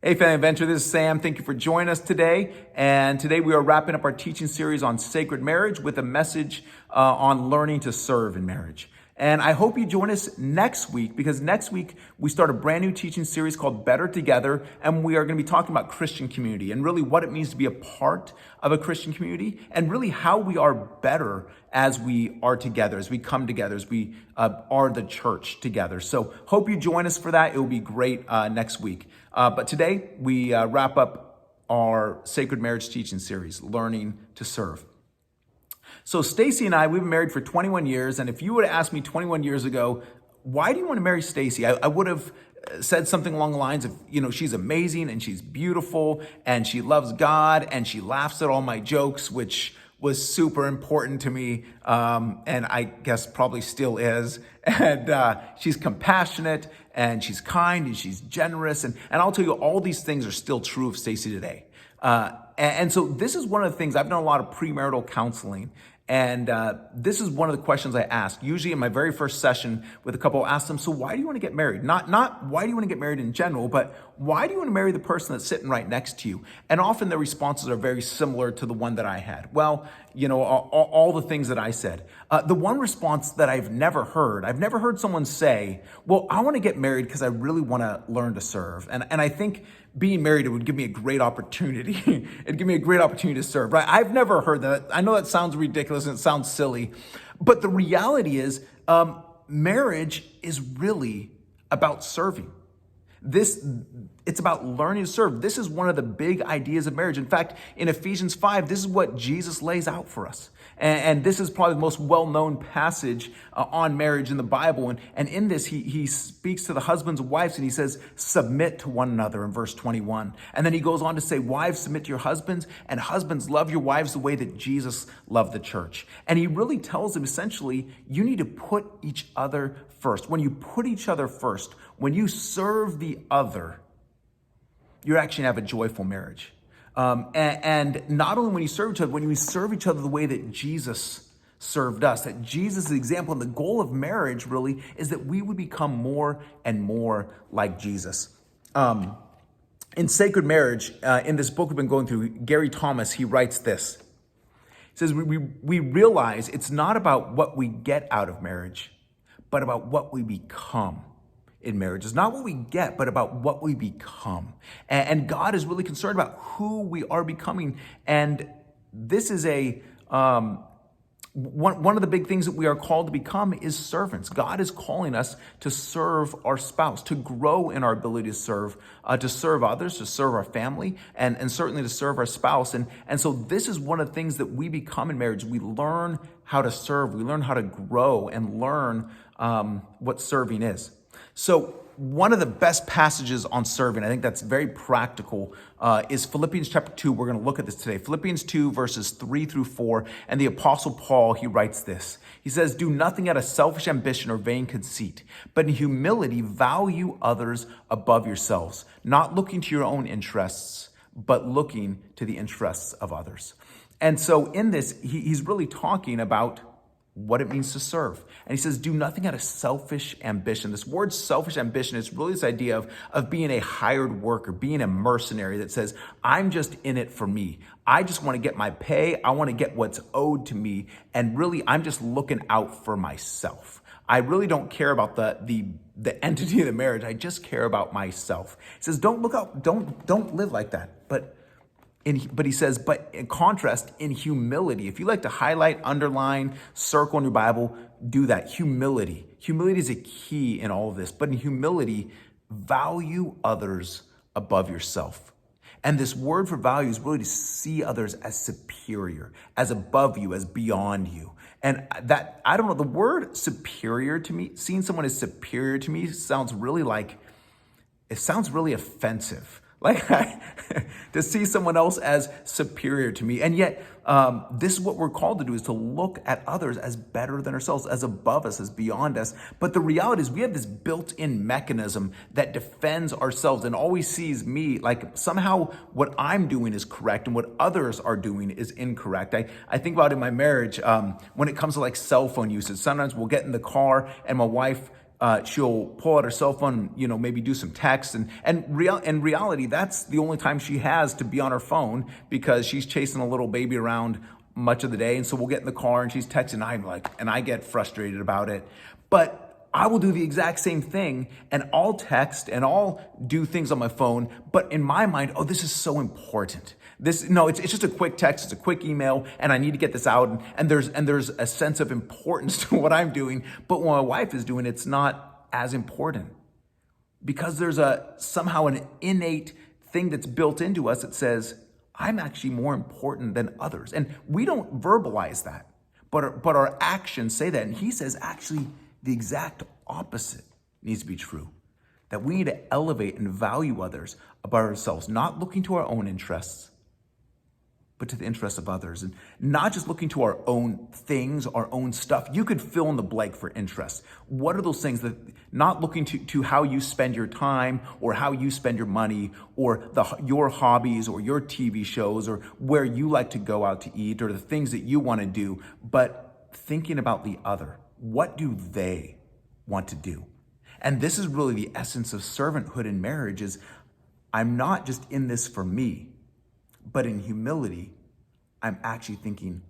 Hey, Family Adventure, this is Sam. Thank you for joining us today. And today we are wrapping up our teaching series on sacred marriage with a message on learning to serve in marriage. And I hope you join us next week, because next week we start a brand new teaching series called Better Together. And we are going to be talking about Christian community and really what it means to be a part of a Christian community, and really how we are better as we are together, as we come together, as we are the church together. So hope you join us for that. It will be great next week. But today we wrap up our Sacred Marriage teaching series, Learning to Serve. So Stacy and I, we've been married for 21 years. And if you would have asked me 21 years ago, why do you want to marry Stacy? I would have said something along the lines of, she's amazing and she's beautiful and she loves God and she laughs at all my jokes, which was super important to me. And I guess probably still is. And she's compassionate and she's kind and she's generous. And I'll tell you, all these things are still true of Stacy today. And so this is one of the things, I've done a lot of premarital counseling. And this is one of the questions I ask. Usually in my very first session with a couple, I ask them, so why do you want to get married? Not why do you want to get married in general, but why do you want to marry the person that's sitting right next to you? And often their responses are very similar to the one that I had. Well, all the things that I said. The one response that I've never heard someone say, well, I want to get married because I really want to learn to serve. And I think being married, it would give me a great opportunity. It'd give me a great opportunity to serve, right? I've never heard that. I know that sounds ridiculous and it sounds silly, but the reality is marriage is really about serving. It's about learning to serve. This is one of the big ideas of marriage. In fact, in Ephesians 5, this is what Jesus lays out for us. And this is probably the most well-known passage on marriage in the Bible. And in this, he speaks to the husbands and wives, and he says, submit to one another in verse 21. And then he goes on to say, wives, submit to your husbands, and husbands, love your wives the way that Jesus loved the church. And he really tells them, essentially, you need to put each other first. When you put each other first, when you serve the other, you actually have a joyful marriage. And not only when you serve each other, when you serve each other the way that Jesus served us, that Jesus is the example. And the goal of marriage really is that we would become more and more like Jesus. In Sacred Marriage, in this book we've been going through, Gary Thomas, he writes this. He says, we realize it's not about what we get out of marriage, but about what we become in marriage. It's not what we get, but about what we become. And God is really concerned about who we are becoming. And this is one of the big things that we are called to become is servants. God is calling us to serve our spouse, to grow in our ability to serve others, to serve our family, and certainly to serve our spouse. And so this is one of the things that we become in marriage. We learn how to serve. We learn how to grow and learn what serving is. So one of the best passages on serving, I think that's very practical, is Philippians chapter 2. We're going to look at this today. Philippians 2, verses 3 through 4. And the Apostle Paul, he writes this. He says, do nothing out of selfish ambition or vain conceit, but in humility value others above yourselves, not looking to your own interests, but looking to the interests of others. And so in this, he's really talking about what it means to serve. And he says, do nothing out of selfish ambition. This word selfish ambition is really this idea of being a hired worker, being a mercenary that says, I'm just in it for me. I just want to get my pay. I want to get what's owed to me. And really, I'm just looking out for myself. I really don't care about the entity of the marriage. I just care about myself. He says, don't look out. Don't live like that. But he says, but in contrast, in humility, if you like to highlight, underline, circle in your Bible, do that. Humility. Humility is a key in all of this. But in humility, value others above yourself. And this word for value is really to see others as superior, as above you, as beyond you. And that, I don't know, the word superior to me, seeing someone as superior to me sounds really offensive. Like to see someone else as superior to me. And yet, this is what we're called to do, is to look at others as better than ourselves, as above us, as beyond us. But the reality is we have this built-in mechanism that defends ourselves and always sees me like somehow what I'm doing is correct and what others are doing is incorrect. I think about in my marriage, when it comes to like cell phone usage, sometimes we'll get in the car and my wife she'll pull out her cell phone, maybe do some text. In reality, that's the only time she has to be on her phone because she's chasing a little baby around much of the day. And so we'll get in the car and she's texting. And I get frustrated about it. But I will do the exact same thing, and I'll text and I'll do things on my phone. But in my mind, oh, this is so important. It's just a quick text, it's a quick email, and I need to get this out. And there's a sense of importance to what I'm doing. But what my wife is doing, it's not as important because there's somehow an innate thing that's built into us that says, I'm actually more important than others. And we don't verbalize that, but our actions say that. And he says, actually, the exact opposite needs to be true. That we need to elevate and value others above ourselves, not looking to our own interests, but to the interests of others. And not just looking to our own things, our own stuff. You could fill in the blank for interests. What are those things? That not looking to how you spend your time or how you spend your money or your hobbies or your TV shows or where you like to go out to eat or the things that you want to do, but thinking about the other. What do they want to do? And this is really the essence of servanthood in marriage is I'm not just in this for me, but in humility, I'm actually thinking,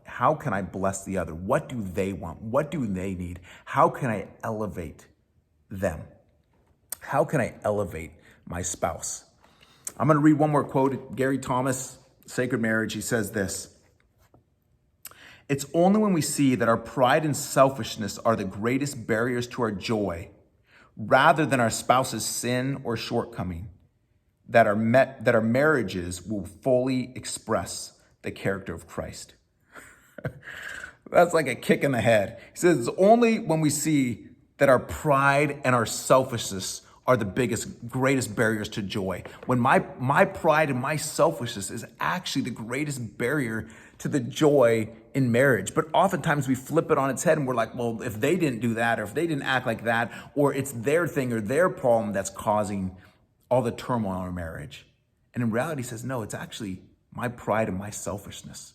how can I bless the other? What do they want? What do they need? How can I elevate them? How can I elevate my spouse? I'm going to read one more quote. Gary Thomas, Sacred Marriage, he says this: it's only when we see that our pride and selfishness are the greatest barriers to our joy, rather than our spouse's sin or shortcoming, that our marriages will fully express the character of Christ. That's like a kick in the head. He says it's only when we see that our pride and our selfishness are the greatest barriers to joy. When my pride and my selfishness is actually the greatest barrier to the joy in marriage. But oftentimes we flip it on its head and we're like, well, if they didn't do that, or if they didn't act like that, or it's their thing or their problem that's causing all the turmoil in our marriage. And in reality, he says, no, it's actually my pride and my selfishness.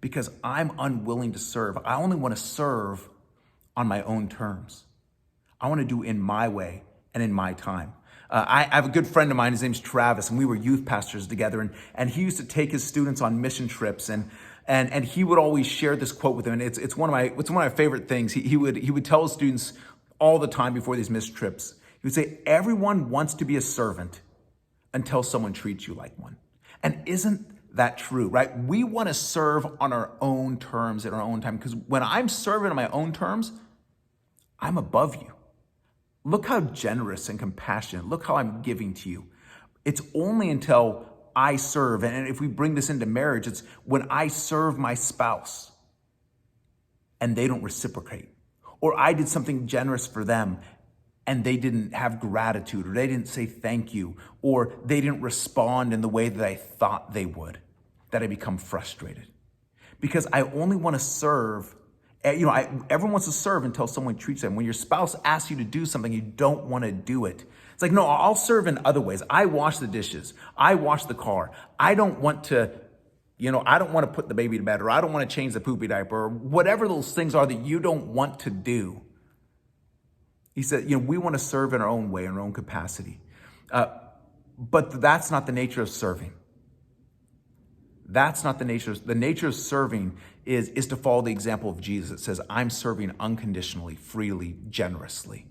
Because I'm unwilling to serve. I only want to serve on my own terms. I want to do in my way and in my time. I have a good friend of mine, his name's Travis, and we were youth pastors together, and he used to take his students on mission trips, and he would always share this quote with them, and it's one of my favorite things. He would tell his students all the time before these mission trips. He would say, everyone wants to be a servant until someone treats you like one. And isn't that true, right? We want to serve on our own terms at our own time, because when I'm serving on my own terms, I'm above you. Look how generous and compassionate. Look how I'm giving to you. It's only until I serve, and if we bring this into marriage, it's when I serve my spouse and they don't reciprocate, or I did something generous for them and they didn't have gratitude, or they didn't say thank you, or they didn't respond in the way that I thought they would, that I become frustrated. Because I only want to serve. Everyone wants to serve until someone treats them. When your spouse asks you to do something, you don't want to do it. It's like, no, I'll serve in other ways. I wash the dishes. I wash the car. I don't want to put the baby to bed, or I don't want to change the poopy diaper, or whatever those things are that you don't want to do. He said, we want to serve in our own way, in our own capacity. But that's not the nature of serving. That's not the nature. The nature of serving is to follow the example of Jesus. It says, I'm serving unconditionally, freely, generously.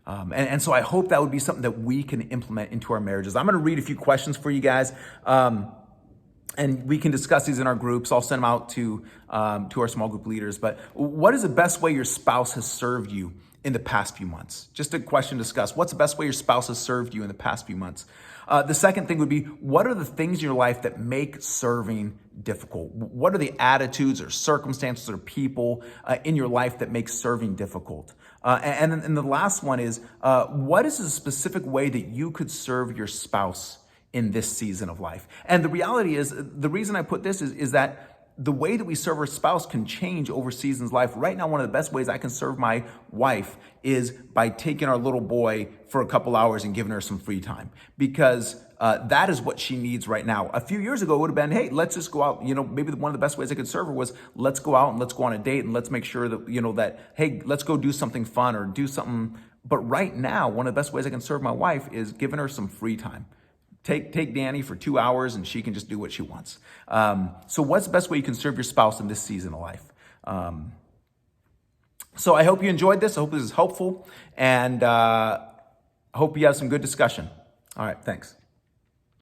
And so I hope that would be something that we can implement into our marriages. I'm going to read a few questions for you guys. And we can discuss these in our groups. I'll send them out to our small group leaders. But what is the best way your spouse has served you in the past few months? Just a question to discuss. What's the best way your spouse has served you in the past few months? The second thing would be, what are the things in your life that make serving difficult? What are the attitudes or circumstances or people in your life that make serving difficult? And then the last one is, what is a specific way that you could serve your spouse in this season of life? And the reality is, the reason I put this is that the way that we serve our spouse can change over seasons of life. Right now, one of the best ways I can serve my wife is by taking our little boy for a couple hours and giving her some free time, because that is what she needs right now. A few years ago, it would have been, hey, let's just go out. Maybe one of the best ways I could serve her was, let's go out and let's go on a date and let's make sure that, hey, let's go do something fun or do something. But right now, one of the best ways I can serve my wife is giving her some free time. Take Danny for 2 hours and she can just do what she wants. So what's the best way you can serve your spouse in this season of life? So I hope you enjoyed this. I hope this is helpful, and I hope you have some good discussion. All right, thanks.